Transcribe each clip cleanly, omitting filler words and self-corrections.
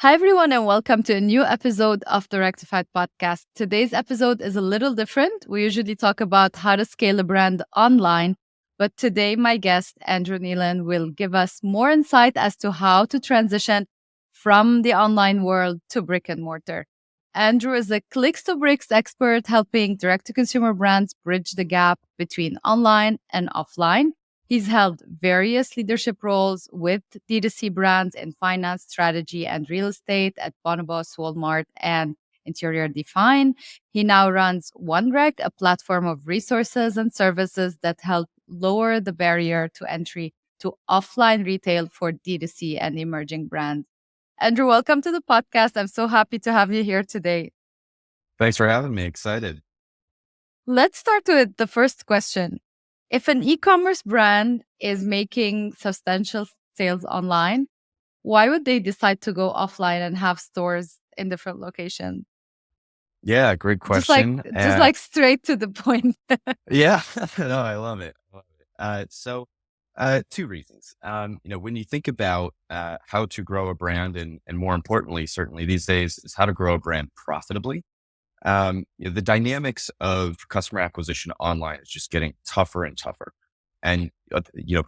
Hi, everyone, and welcome to a new episode of the Rectified Podcast. Today's episode is a little different. We usually talk about how to scale a brand online, but today my guest, Andrew Neelon, will give us more insight as to how to transition from the online world to brick and mortar. Andrew is a clicks to bricks expert helping direct to consumer brands bridge the gap between online and offline. He's held various leadership roles with D2C brands in finance, strategy, and real estate at Bonobos, Walmart, and Interior Define. He now runs OneRec, a platform of resources and services that help lower the barrier to entry to offline retail for D2C and emerging brands. Andrew, welcome to the podcast. I'm so happy to have you here today. Thanks for having me. Excited. Let's start with the first question. If an e-commerce brand is making substantial sales online, why would they decide to go offline and have stores in different locations? Yeah, great question. Just like straight to the point. Yeah, no, I love it. Two reasons. When you think about how to grow a brand, and more importantly, certainly these days, is how to grow a brand profitably. The dynamics of customer acquisition online is just getting tougher and tougher. And,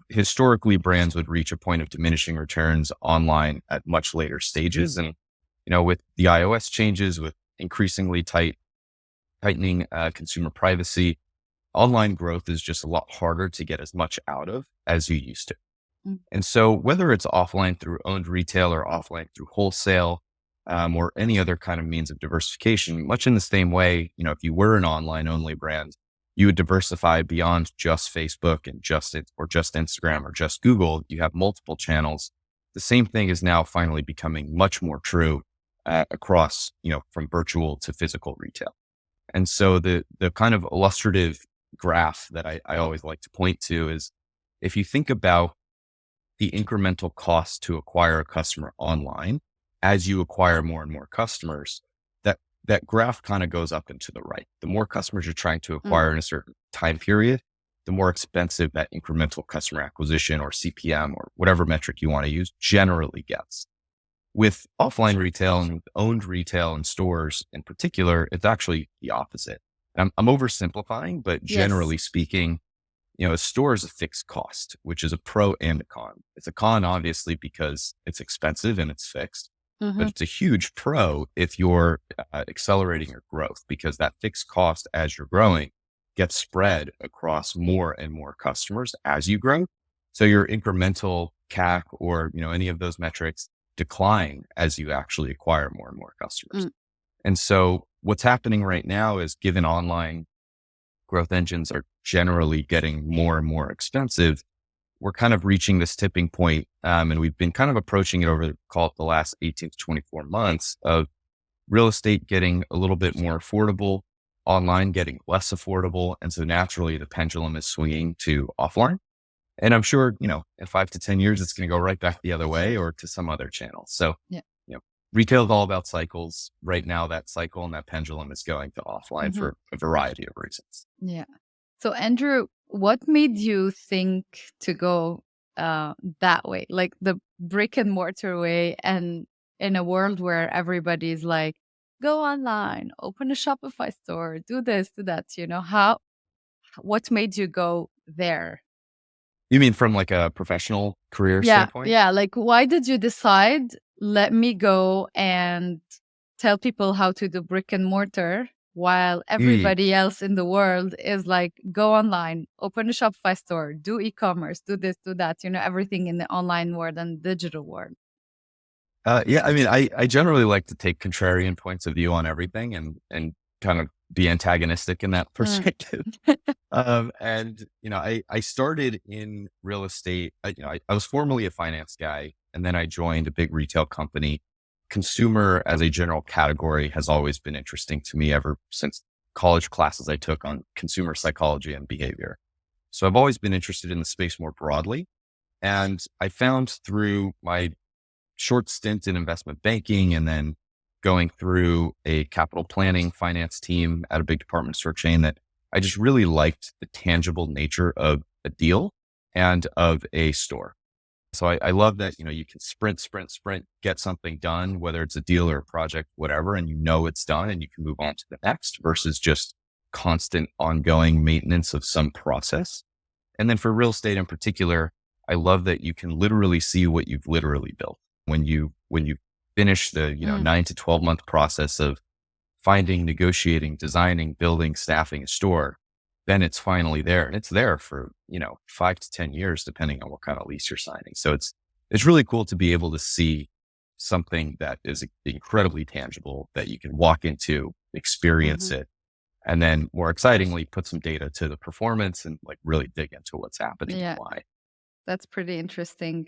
historically brands would reach a point of diminishing returns online at much later stages. And, with the iOS changes, with increasingly tightening consumer privacy, online growth is just a lot harder to get as much out of as you used to. Mm. And so whether it's offline through owned retail or offline through wholesale, or any other kind of means of diversification, much in the same way, if you were an online only brand, you would diversify beyond just Facebook and just Instagram or just Google. You have multiple channels. The same thing is now finally becoming much more true across, from virtual to physical retail. And so the kind of illustrative graph that I always like to point to is if you think about the incremental cost to acquire a customer online, as you acquire more and more customers, that graph kind of goes up and to the right. The more customers you're trying to acquire in a certain time period, the more expensive that incremental customer acquisition or CPM or whatever metric you want to use generally gets. With offline retail and with owned retail and stores in particular, it's actually the opposite. And I'm oversimplifying, but generally speaking, a store is a fixed cost, which is a pro and a con. It's a con, obviously, because it's expensive and it's fixed. But it's a huge pro if you're accelerating your growth, because that fixed cost as you're growing gets spread across more and more customers as you grow. So your incremental CAC or, any of those metrics decline as you actually acquire more and more customers. And so what's happening right now is, given online growth engines are generally getting more and more expensive, we're kind of reaching this tipping point, and we've been kind of approaching it over the last 18 to 24 months of real estate getting a little bit more affordable, online getting less affordable. And so naturally the pendulum is swinging to offline. And I'm sure, in 5 to 10 years, it's going to go right back the other way or to some other channel. So, retail is all about cycles. Right now, that cycle and that pendulum is going to offline for a variety of reasons. Yeah. So Andrew, what made you think to go that way, like the brick and mortar way, and in a world where everybody's like, go online, open a Shopify store, do this, do that, what made you go there? You mean from like a professional career standpoint? Yeah. Like, why did you decide, let me go and tell people how to do brick and mortar, while everybody else in the world is like, go online, open a Shopify store, do e-commerce, do this, do that, everything in the online world and digital world? I generally like to take contrarian points of view on everything and kind of be antagonistic in that perspective. I started in real estate. I was formerly a finance guy, and then I joined a big retail company. Consumer as a general category has always been interesting to me ever since college classes I took on consumer psychology and behavior. So I've always been interested in the space more broadly. And I found through my short stint in investment banking and then going through a capital planning finance team at a big department store chain that I just really liked the tangible nature of a deal and of a store. So I love that, you can sprint, get something done, whether it's a deal or a project, whatever, and it's done and you can move on to the next versus just constant ongoing maintenance of some process. And then for real estate in particular, I love that you can literally see what you've literally built when you finish the, Mm, 9 to 12 month process of finding, negotiating, designing, building, staffing a store, then it's finally there. And it's there for, 5 to 10 years, depending on what kind of lease you're signing. So it's really cool to be able to see something that is incredibly tangible that you can walk into, experience mhm. it, and then more excitingly, put some data to the performance and like really dig into what's happening and Yeah, why. that's pretty interesting.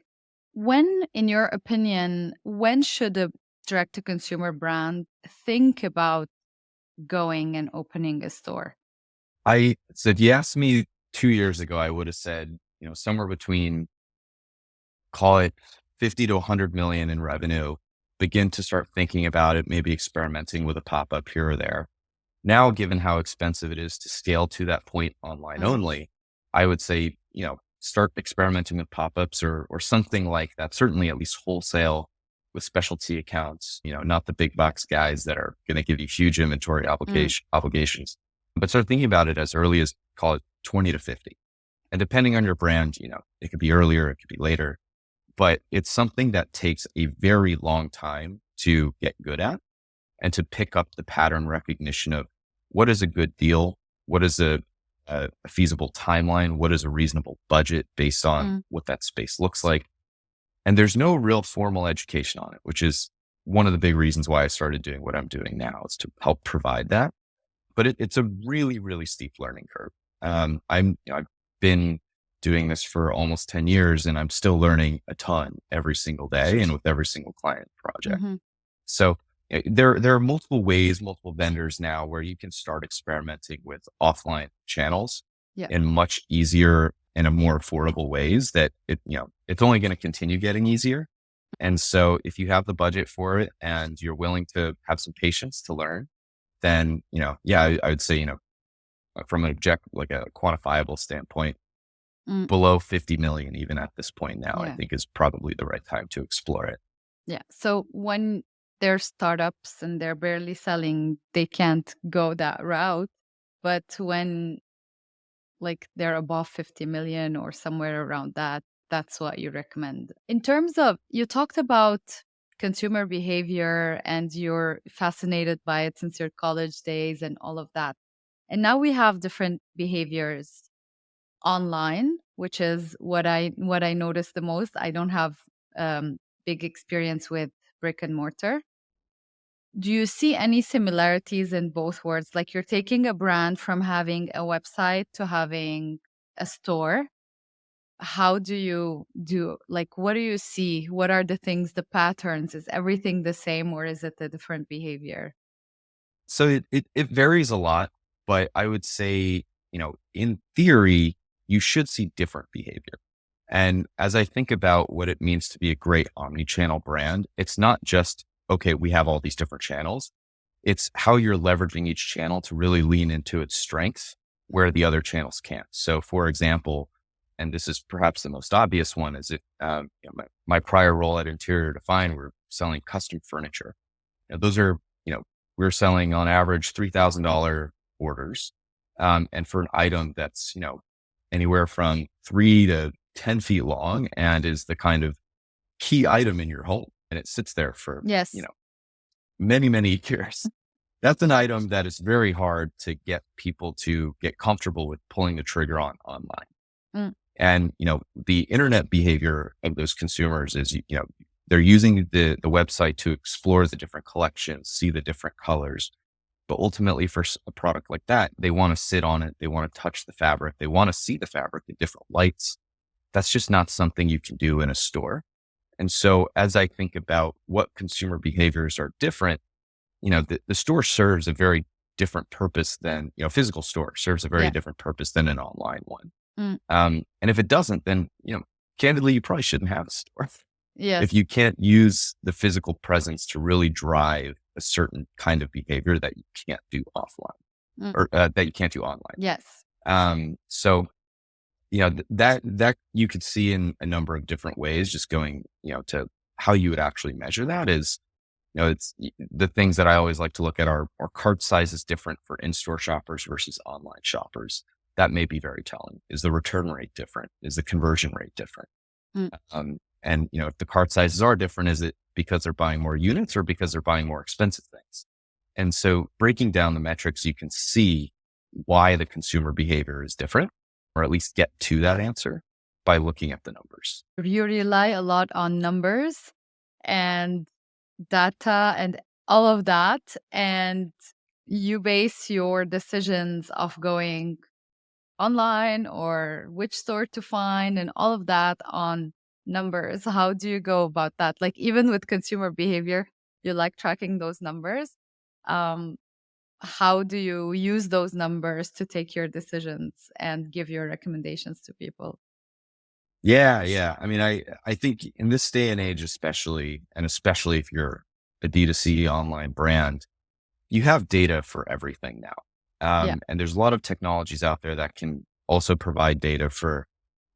When, in your opinion, when should a direct to consumer brand think about going and opening a store? So if you asked me 2 years ago, I would have said, somewhere between, call it 50 to 100 million in revenue, begin to start thinking about it, maybe experimenting with a pop up here or there. Now, given how expensive it is to scale to that point online Mm, only, I would say, start experimenting with pop ups or something like that. Certainly, at least wholesale with specialty accounts, not the big box guys that are going to give you huge inventory mm, obligations, but start thinking about it as early as, call it 20 to 50. And depending on your brand, it could be earlier, it could be later, but it's something that takes a very long time to get good at and to pick up the pattern recognition of what is a good deal, what is a feasible timeline, what is a reasonable budget based on mm, what that space looks like. And there's no real formal education on it, which is one of the big reasons why I started doing what I'm doing now is to help provide that. But it's a really, really steep learning curve. I've been doing this for almost 10 years and I'm still learning a ton every single day and with every single client project. mhm. So there are multiple ways, multiple vendors now where you can start experimenting with offline channels Yeah. in much easier and a more affordable ways that it's only going to continue getting easier. And so if you have the budget for it and you're willing to have some patience to learn, then, yeah, I would say, from an like a quantifiable standpoint, Mm, below 50 million, even at this point now, I yeah. think is probably the right time to explore it. Yeah. So when they're startups and they're barely selling, they can't go that route. But when like they're above 50 million or somewhere around that, that's what you recommend. In terms of, you talked about consumer behavior and you're fascinated by it since your college days and all of that. And now we have different behaviors online, which is what I notice the most. I don't have big experience with brick and mortar. Do you see any similarities in both words? Like you're taking a brand from having a website to having a store. How do you do, like, what do you see? What are the things, the patterns? Is everything the same or is it a different behavior? So it varies a lot, but I would say, in theory, you should see different behavior. And as I think about what it means to be a great omni-channel brand, it's not just, okay, we have all these different channels. It's how you're leveraging each channel to really lean into its strengths where the other channels can't. So for example, and this is perhaps the most obvious one, is my prior role at Interior Define, we're selling custom furniture. Those are, we're selling on average $3,000 orders. And for an item that's, anywhere from 3 to 10 feet long and is the kind of key item in your home. And it sits there for, Yes. many, many years. That's an item that is very hard to get people to get comfortable with pulling the trigger on online. Mm, And, the internet behavior of those consumers is, they're using the website to explore the different collections, see the different colors. But ultimately for a product like that, they want to sit on it. They want to touch the fabric. They want to see the fabric in different lights. That's just not something you can do in a store. And so as I think about what consumer behaviors are different, the store serves a very different purpose than, physical store serves a very yeah. different purpose than an online one. Mm, And if it doesn't, then, candidly, you probably shouldn't have a store. If yes. you can't use the physical presence to really drive a certain kind of behavior that you can't do offline Mm, or that you can't do online. yes. So that you could see in a number of different ways. Just going, to how you would actually measure that is, it's the things that I always like to look at are cart sizes different for in-store shoppers versus online shoppers. That may be very telling. Is the return rate different? Is the conversion rate different? Mm. And if the cart sizes are different, is it because they're buying more units or because they're buying more expensive things? And so breaking down the metrics, you can see why the consumer behavior is different, or at least get to that answer by looking at the numbers. You rely a lot on numbers and data and all of that, and you base your decisions of going online or which store to find and all of that on numbers. How do you go about that? Like, even with consumer behavior, you like tracking those numbers. Um, how do you use those numbers to take your decisions and give your recommendations to people? Yeah, yeah. I mean, I think in this day and age, especially, and especially if you're a D2C online brand, you have data for everything now. Yeah. And there's a lot of technologies out there that can also provide data for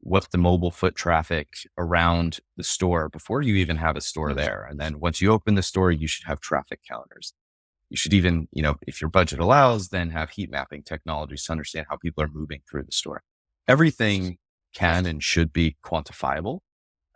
what's the mobile foot traffic around the store before you even have a store Mhm. there. And then once you open the store, you should have traffic counters. You should even, if your budget allows, then have heat mapping technologies to understand how people are moving through the store. Everything can and should be quantifiable,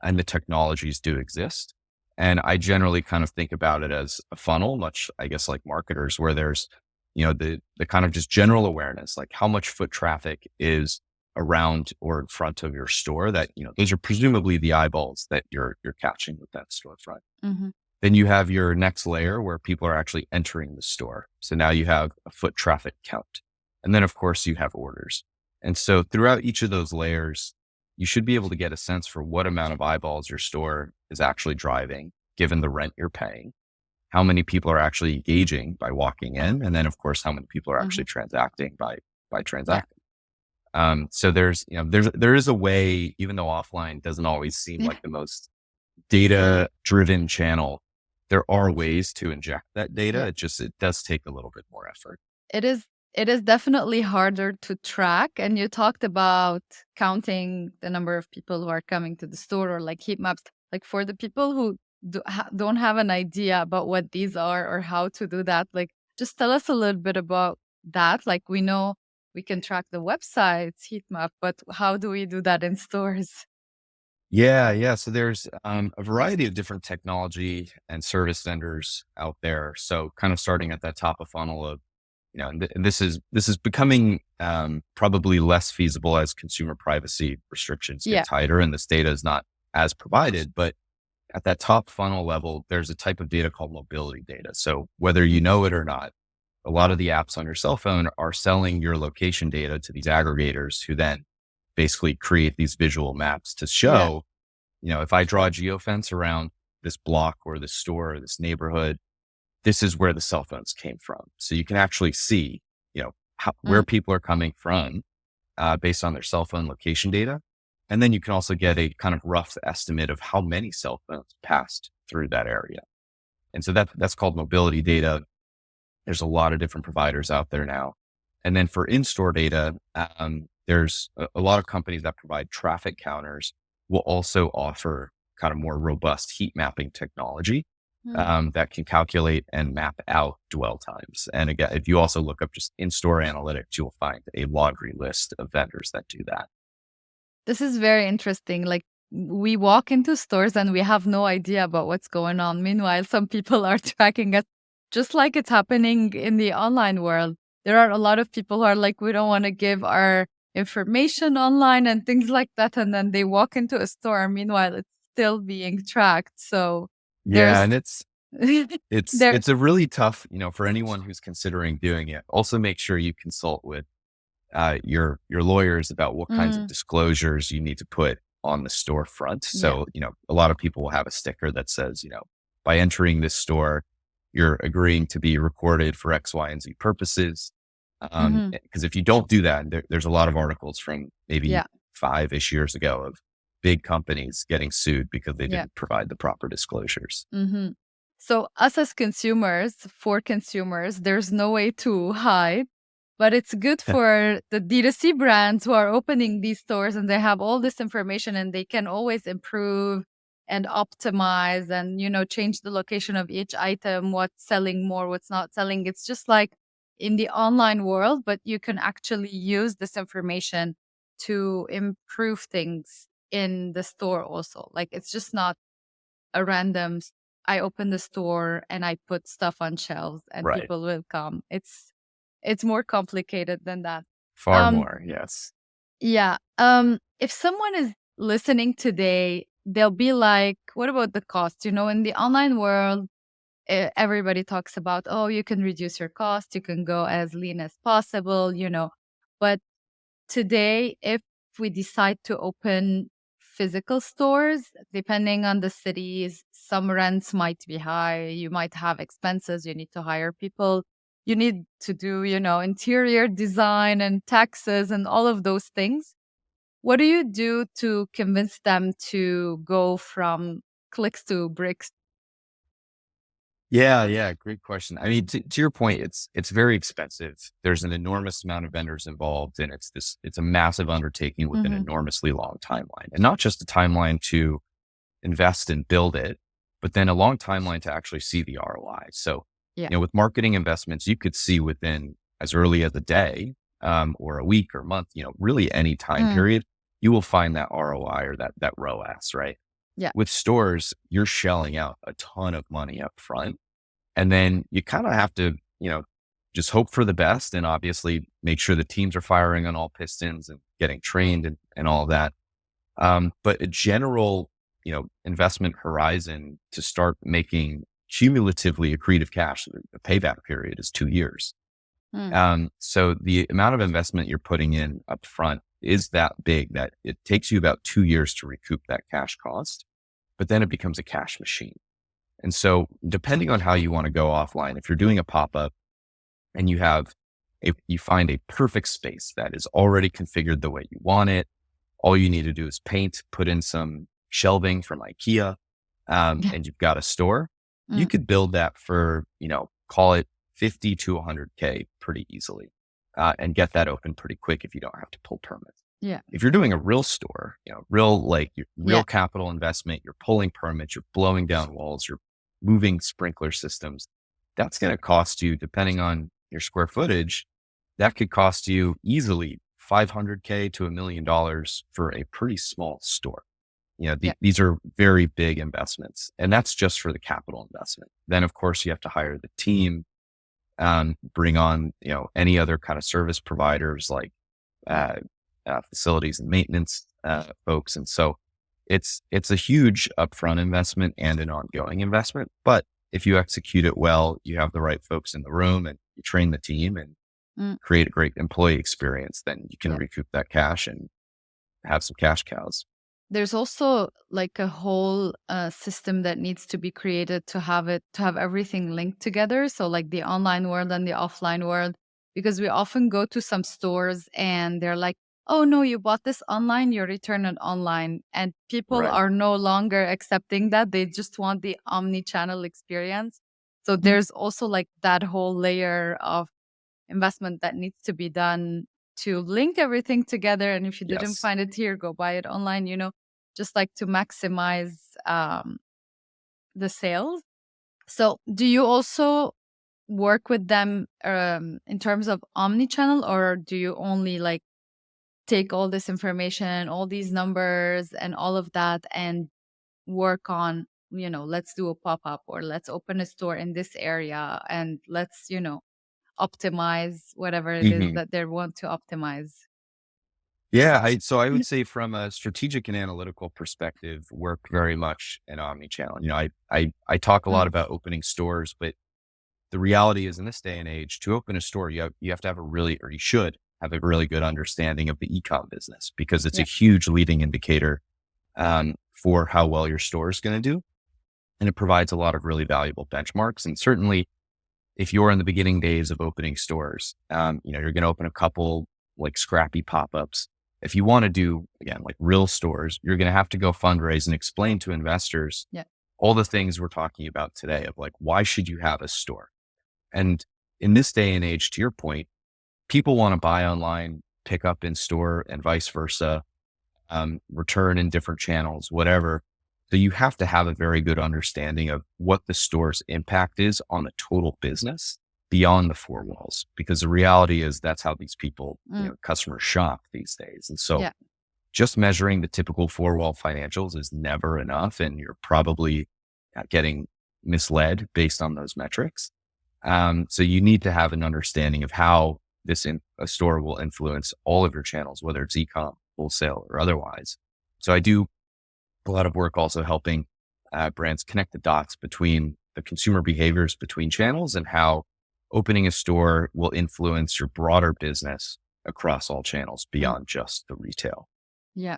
and the technologies do exist. And I generally kind of think about it as a funnel, much, I guess, like marketers, where there's, the kind of just general awareness, like how much foot traffic is around or in front of your store that, those are presumably the eyeballs that you're catching with that storefront. Mhm. Then you have your next layer where people are actually entering the store. So now you have a foot traffic count. And then of course you have orders. And so throughout each of those layers, you should be able to get a sense for what amount of eyeballs your store is actually driving, given the rent you're paying, how many people are actually engaging by walking in, and then of course how many people are actually Mhm. transacting by Yeah. transacting. So there is a way, even though offline doesn't always seem like the most data driven channel, there are ways to inject that data. Yeah. It does take a little bit more effort. It is definitely harder to track, and you talked about counting the number of people who are coming to the store or like heat maps. Like, for the people who don't have an idea about what these are or how to do that, like, just tell us a little bit about that. Like, we know we can track the website's heat map, but how do we do that in stores? Yeah, yeah. So there's a variety of different technology and service vendors out there. So kind of starting at that top of funnel of, and this is becoming probably less feasible as consumer privacy restrictions get Yeah. tighter and this data is not as provided. But at that top funnel level, there's a type of data called mobility data. So whether you know it or not, a lot of the apps on your cell phone are selling your location data to these aggregators who then basically create these visual maps to Yeah. show, if I draw a geofence around this block or this store or this neighborhood, this is where the cell phones came from. So you can actually see, where Mm. people are coming from based on their cell phone location data. And then you can also get a kind of rough estimate of how many cell phones passed through that area. And so that's called mobility data. There's a lot of different providers out there now. And then for in-store data, there's a lot of companies that provide traffic counters will also offer kind of more robust heat mapping technology Mm. that can calculate and map out dwell times. And again, if you also look up just in-store analytics, you'll find a laundry list of vendors that do that. This is very interesting. Like, we walk into stores and we have no idea about what's going on. Meanwhile, some people are tracking us, just like it's happening in the online world. There are a lot of people who are like, we don't want to give our information online and things like that. And then they walk into a store. Meanwhile, it's still being tracked. So Yeah, there's and it's there. it's a really tough, for anyone who's considering doing it. Also, make sure you consult with your lawyers about what kinds of Mm, disclosures you need to put on the storefront. yeah. So, a lot of people will have a sticker that says, by entering this store, you're agreeing to be recorded for X, Y, and Z purposes. Hmm. Because if you don't do that, there's a lot of articles from maybe Yeah. 5-ish years ago of big companies getting sued because they Yeah. didn't provide the proper disclosures. Hmm. So, us as consumers, for consumers, there's no way to hide. But it's good for the D2C brands who are opening these stores and they have all this information and they can always improve and optimize and, change the location of each item, what's selling more, what's not selling. It's just like in the online world, but you can actually use this information to improve things in the store also. Like it's just not a random, I open the store and I put stuff on shelves and Right. people will come. It's more complicated than that. Far Um, more. Yes. yeah. If someone is listening today, they'll be like, what about the cost? In the online world, everybody talks about, oh, you can reduce your cost, you can go as lean as possible. But today, if we decide to open physical stores, depending on the cities, some rents might be high. You might have expenses. You need to hire people. You need to do, interior design and taxes and all of those things. What do you do to convince them to go from clicks to bricks? Yeah, yeah, great question. I mean, to your point, it's very expensive. There's an enormous amount of vendors involved, and it's a massive undertaking with an Hmm. enormously long timeline, and not just a timeline to invest and build it, but then a long timeline to actually see the ROI. So, Yeah. with marketing investments, you could see within as early as a day, or a week or month, really any time Mm, period, you will find that ROI or that ROAS, right? yeah. With stores, you're shelling out a ton of money up front. And then you kind of have to, just hope for the best and obviously make sure the teams are firing on all pistons and getting trained and all of that. But a general, investment horizon to start making cumulatively accretive cash, the payback period is 2 years. Mm, So the amount of investment you're putting in up front is that big that it takes you about 2 years to recoup that cash cost, but then it becomes a cash machine. And so depending on how you want to go offline, if you're doing a pop-up and you find a perfect space that is already configured the way you want it, all you need to do is paint, put in some shelving from IKEA, yeah. and you've got a store. You Mm, could build that for, call it 50 to 100K pretty easily, and get that open pretty quick if you don't have to pull permits. yeah. If you're doing a real store, real Yeah. capital investment, you're pulling permits, you're blowing down walls, you're moving sprinkler systems, that's going to cost you, depending on your square footage, that could cost you easily 500K to $1 million for a pretty small store. Yeah. These are very big investments, and that's just for the capital investment. Then, of course, you have to hire the team, bring on, any other kind of service providers like uh, facilities and maintenance folks. And so it's a huge upfront investment and an ongoing investment. But if you execute it well, you have the right folks in the room and you train the team and Mm, create a great employee experience, then you can yeah. recoup that cash and have some cash cows. There's also like a whole system that needs to be created to have everything linked together. So like the online world and the offline world, because we often go to some stores and they're like, "Oh no, you bought this online, you return it online," and people Right. are no longer accepting that. They just want the omni-channel experience. So there's also like that whole layer of investment that needs to be done to link everything together. And if you didn't Yes. find it here, go buy it online, just like to maximize the sales. So, do you also work with them in terms of omni-channel, or do you only like take all this information, all these numbers, and all of that and work on, let's do a pop up or let's open a store in this area and let's, optimize whatever it is Hmm. that they want to optimize. Yeah. So I would say from a strategic and analytical perspective, work very much in omni-channel. I talk a lot Mm, about opening stores, but the reality is in this day and age, to open a store, you have to have or you should have a really good understanding of the e-com business because it's a yeah, huge leading indicator, for how well your store is going to do. And it provides a lot of really valuable benchmarks. And certainly if you're in the beginning days of opening stores, you're going to open a couple like scrappy pop-ups. If you want to do, again, like real stores, you're going to have to go fundraise and explain to investors yeah, all the things we're talking about today of like, why should you have a store? And in this day and age, to your point, people want to buy online, pick up in store, and vice versa, return in different channels, whatever. So you have to have a very good understanding of what the store's impact is on the total business beyond the four walls, because the reality is that's how these people, Mm, customers shop these days. And so yeah. just measuring the typical four wall financials is never enough. And you're probably getting misled based on those metrics. So you need to have an understanding of how a store will influence all of your channels, whether it's e-com, wholesale, or otherwise. So I do a lot of work also helping brands connect the dots between the consumer behaviors between channels and how opening a store will influence your broader business across all channels Mm, beyond just the retail. yeah.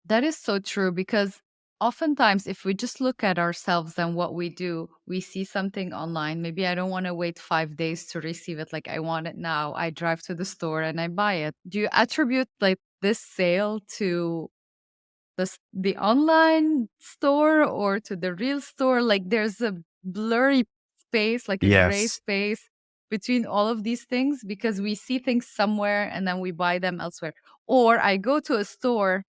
That is so true because oftentimes, if we just look at ourselves and what we do, we see something online. Maybe I don't want to wait 5 days to receive it. Like I want it now. I drive to the store and I buy it. Do you attribute like this sale to the online store or to the real store? Like there's a blurry space, like a gray Yes. space between all of these things because we see things somewhere and then we buy them elsewhere. Or I go to a store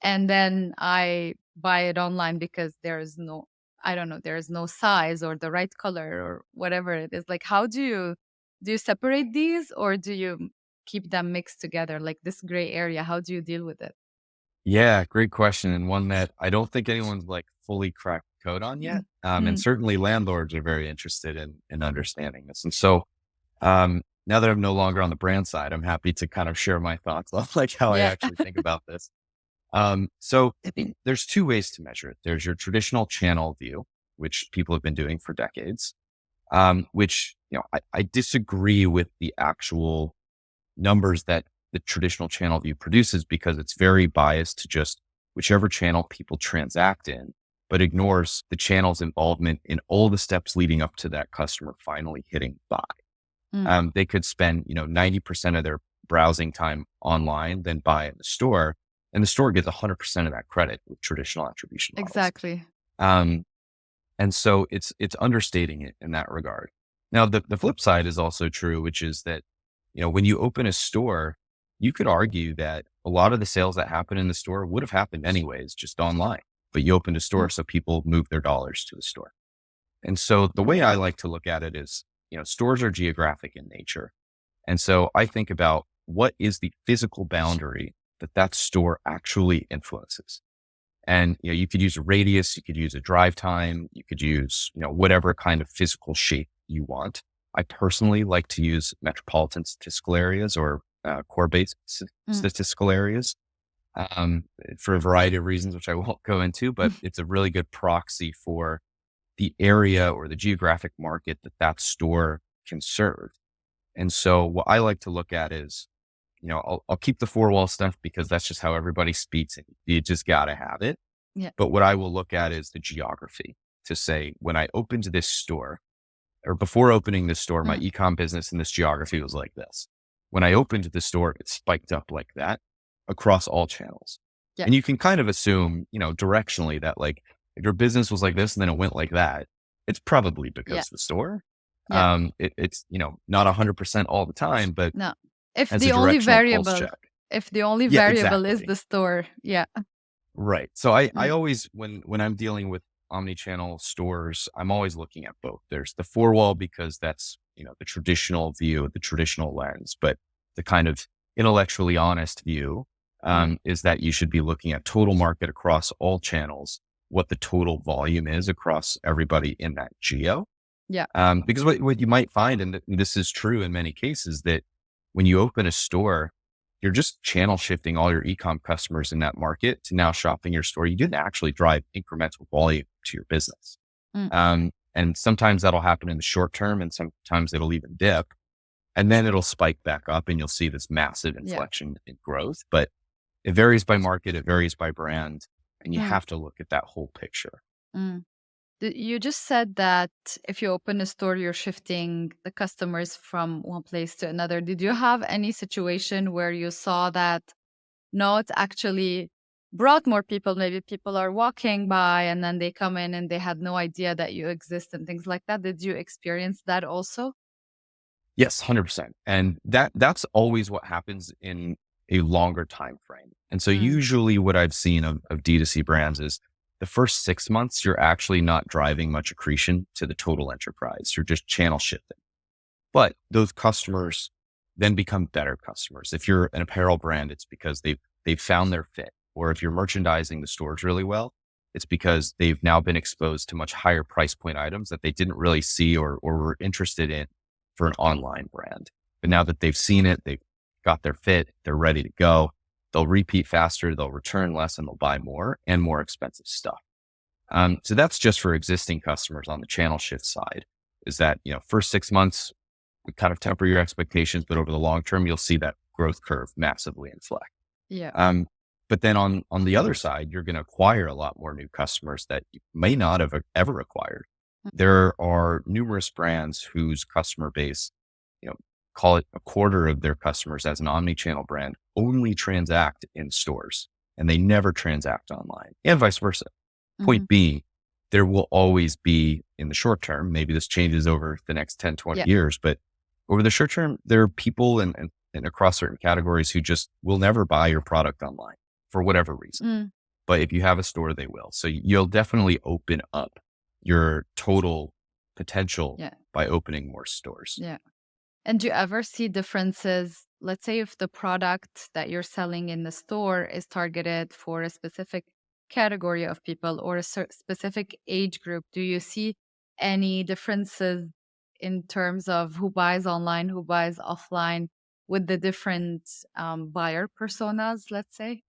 and then I buy it online because there is no, I don't know, there is no size or the right color or whatever it is. Like, how do you separate these or do you keep them mixed together? Like this gray area, how do you deal with it? Yeah, great question. And one that I don't think anyone's like fully cracked the code on yet. Mm, And mm, certainly landlords are very interested in understanding this. And so now that I'm no longer on the brand side, I'm happy to kind of share my thoughts on like how I yeah. actually think about this. So there's two ways to measure it. There's your traditional channel view, which people have been doing for decades, which, I disagree with the actual numbers that the traditional channel view produces because it's very biased to just whichever channel people transact in, but ignores the channel's involvement in all the steps leading up to that customer finally hitting buy. Mm, They could spend, 90% of their browsing time online, then buy in the store, and the store gets 100% of that credit with traditional attribution models. exactly. Um, and so it's understating it in that regard. Now, the flip side is also true, which is that, when you open a store, you could argue that a lot of the sales that happen in the store would have happened anyways, just online, but you opened a store. Mm, So people move their dollars to the store. And so the mm, way I like to look at it is, stores are geographic in nature. And so I think about what is the physical boundary that store actually influences. And, you could use a radius, you could use a drive time, you could use, whatever kind of physical shape you want. I personally like to use metropolitan statistical areas or core-based mm, statistical areas for a variety of reasons, which I won't go into, but it's a really good proxy for the area or the geographic market that store can serve. And so what I like to look at is, I'll keep the four wall stuff because that's just how everybody speaks. And you just got to have it. yeah. But what I will look at is the geography to say, when I opened this store or before opening this store, my Mm, ecom business in this geography was like this. When I opened the store, it spiked up like that across all channels. yeah. And you can kind of assume, directionally that like if your business was like this and then it went like that, it's probably Yeah. because the store. Yeah. It's, not 100% all the time, but No. If as a the only directional pulse variable check. if the only Yeah, variable is exactly. the store, yeah. Right. So I Mm, always, when I'm dealing with omni-channel stores, I'm always looking at both. There's the four wall because that's, the traditional view, the traditional lens, but the kind of intellectually honest view mm, is that you should be looking at total market across all channels, what the total volume is across everybody in that geo. yeah. Because what you might find, and this is true in many cases, that when you open a store, you're just channel shifting all your ecom customers in that market to now shopping your store. You didn't actually drive incremental volume to your business. Mm, And sometimes that'll happen in the short term and sometimes it'll even dip and then it'll spike back up and you'll see this massive yeah. inflection in growth. But it varies by market. It varies by brand and you Mm, have to look at that whole picture. mm. You just said that if you open a store, you're shifting the customers from one place to another. Did you have any situation where you saw that no, it's actually brought more people? Maybe people are walking by and then they come in and they had no idea that you exist and things like that. Did you experience that also? Yes, 100%. And that's always what happens in a longer time frame. And so Mm, usually what I've seen of D2C brands is the first 6 months, you're actually not driving much accretion to the total enterprise. You're just channel shifting. But those customers then become better customers. If you're an apparel brand, it's because they've found their fit. Or if you're merchandising the stores really well, it's because they've now been exposed to much higher price point items that they didn't really see or were interested in for an online brand. But now that they've seen it, they've got their fit, they're ready to go. They'll repeat faster, they'll return less, and they'll buy more and more expensive stuff. So that's just for existing customers on the channel shift side. Is that first 6 months we kind of temper your expectations, but over the long term, you'll see that growth curve massively inflect. yeah. But then on the other side, you're going to acquire a lot more new customers that you may not have ever acquired. Mm, There are numerous brands whose customer base, you know, call it a quarter of their customers as an omnichannel brand only transact in stores and they never transact online and vice versa. mhm. Point being, there will always be in the short term, maybe this changes over the next 10, 20 Yeah. years, but over the short term, there are people and across certain categories who just will never buy your product online for whatever reason. Mm, But if you have a store, they will. So you'll definitely open up your total potential yeah. by opening more stores. Yeah. And do you ever see differences? Let's say if the product that you're selling in the store is targeted for a specific category of people or a specific age group, do you see any differences in terms of who buys online, who buys offline with the different buyer personas, let's say?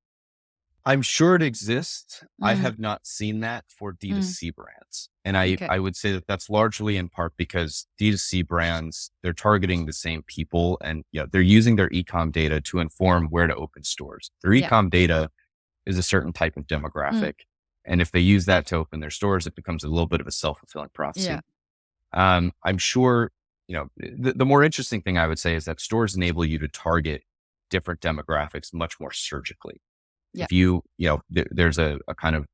I'm sure it exists. I Mm, have not seen that for mm, D2C brands. And I, okay. I would say that that's largely in part because D2C brands, they're targeting the same people and they're using their ecom data to inform where to open stores. Their Yeah. ecom data is a certain type of Mm, demographic. And if they use that to open their stores, it becomes a little bit of a self-fulfilling yeah. prophecy. I'm sure, the more interesting thing I would say is that stores enable you to target different demographics much more surgically. Yeah. If there's a kind of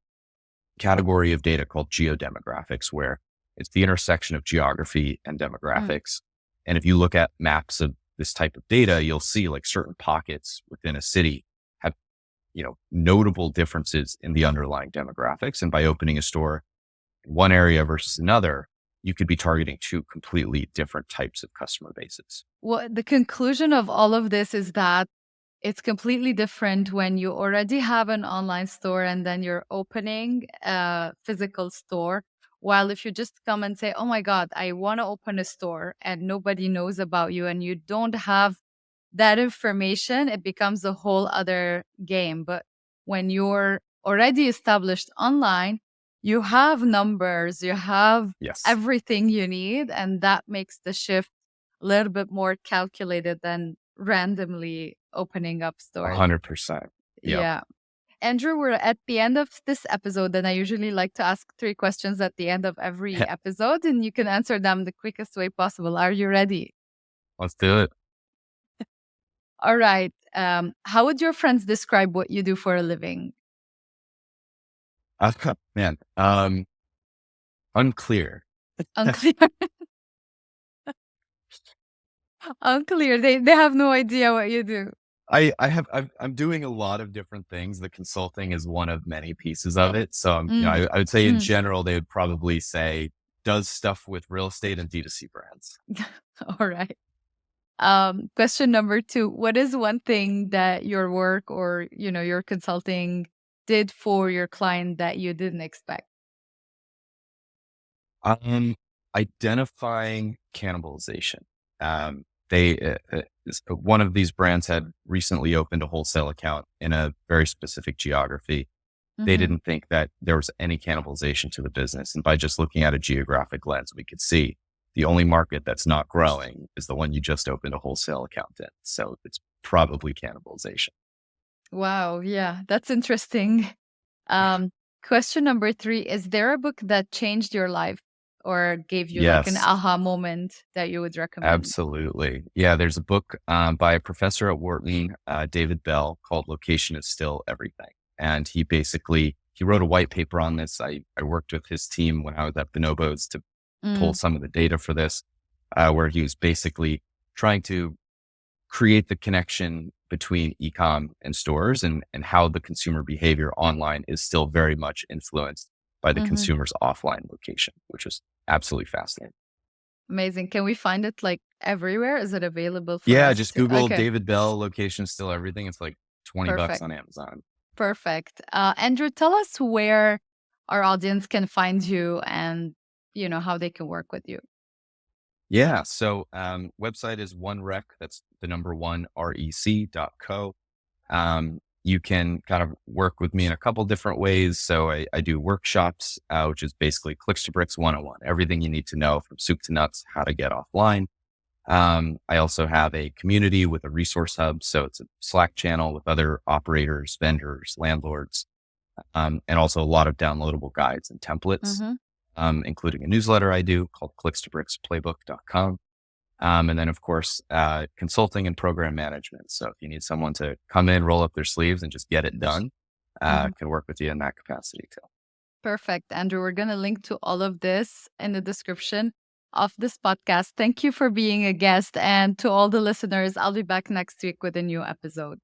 category of data called geodemographics, where it's the intersection of geography and Mm, demographics. And if you look at maps of this type of data, you'll see like certain pockets within a city have, notable differences in the underlying demographics. And by opening a store in one area versus another, you could be targeting two completely different types of customer bases. well, the conclusion of all of this is that it's completely different when you already have an online store and then you're opening a physical store. While if you just come and say, oh my God, I want to open a store and nobody knows about you and you don't have that information, it becomes a whole other game. But when you're already established online, you have numbers, you have Yes, everything you need, and that makes the shift a little bit more calculated than randomly opening up stores. 100%. Yep. Yeah. Andrew, we're at the end of this episode, and I usually like to ask 3 questions at the end of every episode, and you can answer them the quickest way possible. Are you ready? Let's do it. All right. How would your friends describe what you do for a living? Man, unclear. Unclear. Unclear. They have no idea what you do. I'm doing a lot of different things. The consulting is one of many pieces of it. So, Mm, I would say in mm. general, they would probably say does stuff with real estate and D2C brands. All right. Question number 2. What is one thing that your work or, your consulting did for your client that you didn't expect? Identifying cannibalization. One of these brands had recently opened a wholesale account in a very specific geography. They Mhm. didn't think that there was any cannibalization to the business. And by just looking at a geographic lens, we could see the only market that's not growing is the one you just opened a wholesale account in. So it's probably cannibalization. Wow, yeah, that's interesting. Um, Question number 3, is there a book that changed your life or gave you like an Yes, aha moment that you would recommend? absolutely. Yeah, there's a book by a professor at Wharton, David Bell, called Location is Still Everything. And he wrote a white paper on this. I worked with his team when I was at Bonobos to pull Mm, some of the data for this, where he was basically trying to create the connection between e-com and stores and how the consumer behavior online is still very much influenced by the Hmm. consumer's offline location, which is absolutely fascinating. Amazing. Can we find it like everywhere? Is it available for Yeah, us just to? Google Okay, David Bell location, still everything. It's like $20 perfect. on Amazon. Perfect. Andrew, tell us where our audience can find you and, how they can work with you. Yeah. So website is one rec. That's the number one rec.co. You can kind of work with me in a couple different ways. So I do workshops, which is basically clicks to bricks 101, everything you need to know from soup to nuts, how to get offline. I also have a community with a resource hub. So it's a Slack channel with other operators, vendors, landlords, and also a lot of downloadable guides and templates, Hmm. including a newsletter I do called clickstobricksplaybook.com. And then, of course, consulting and program management. So if you need someone to come in, roll up their sleeves, and just get it done, Hmm. can work with you in that capacity too. Perfect. Andrew, we're going to link to all of this in the description of this podcast. Thank you for being a guest. And to all the listeners, I'll be back next week with a new episode.